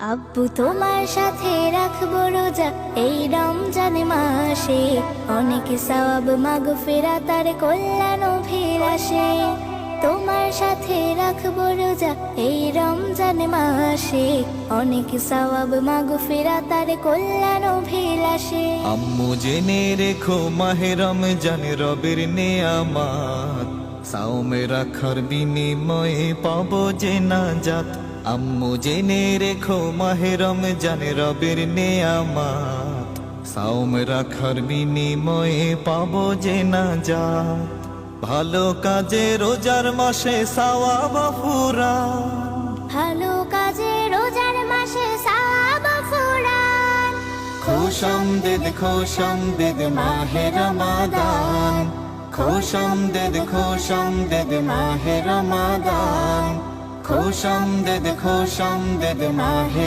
আব্বু তোমার সাথে রাখবো রোজা এই রমজান মাসে, অনেক সওয়াব মাগফিরাত আর কল্যাণ অভিলাষে। তোমার সাথে রাখবো রোজা এই রমজান মাসে, অনেক সওয়াব মাগফিরাত আর কল্যাণ অভিলাষে। আম্মু জেনে রেখো মাহে রমজান রবের নেয়ামত, সাওমে রাখার বিনিময়ে পাবো যে নাজাত। আম্মু জেনে রেখো মাহে রমজান রবের নেয়ামত, সাওমে রাখার বিনিময়ে পাবো যে নাজাত। ভালো কাজে রোজার মাসে সওয়াব ফুরান, ভালো কাজে রোজার মাসে সওয়াব ফুরান। খুশামদিদ খুশামদিদ মাহে রমাদান, খুশামদিদ খুশামদিদ মাহে রমাদান, খুশামদিদ খুশামদিদ মাহে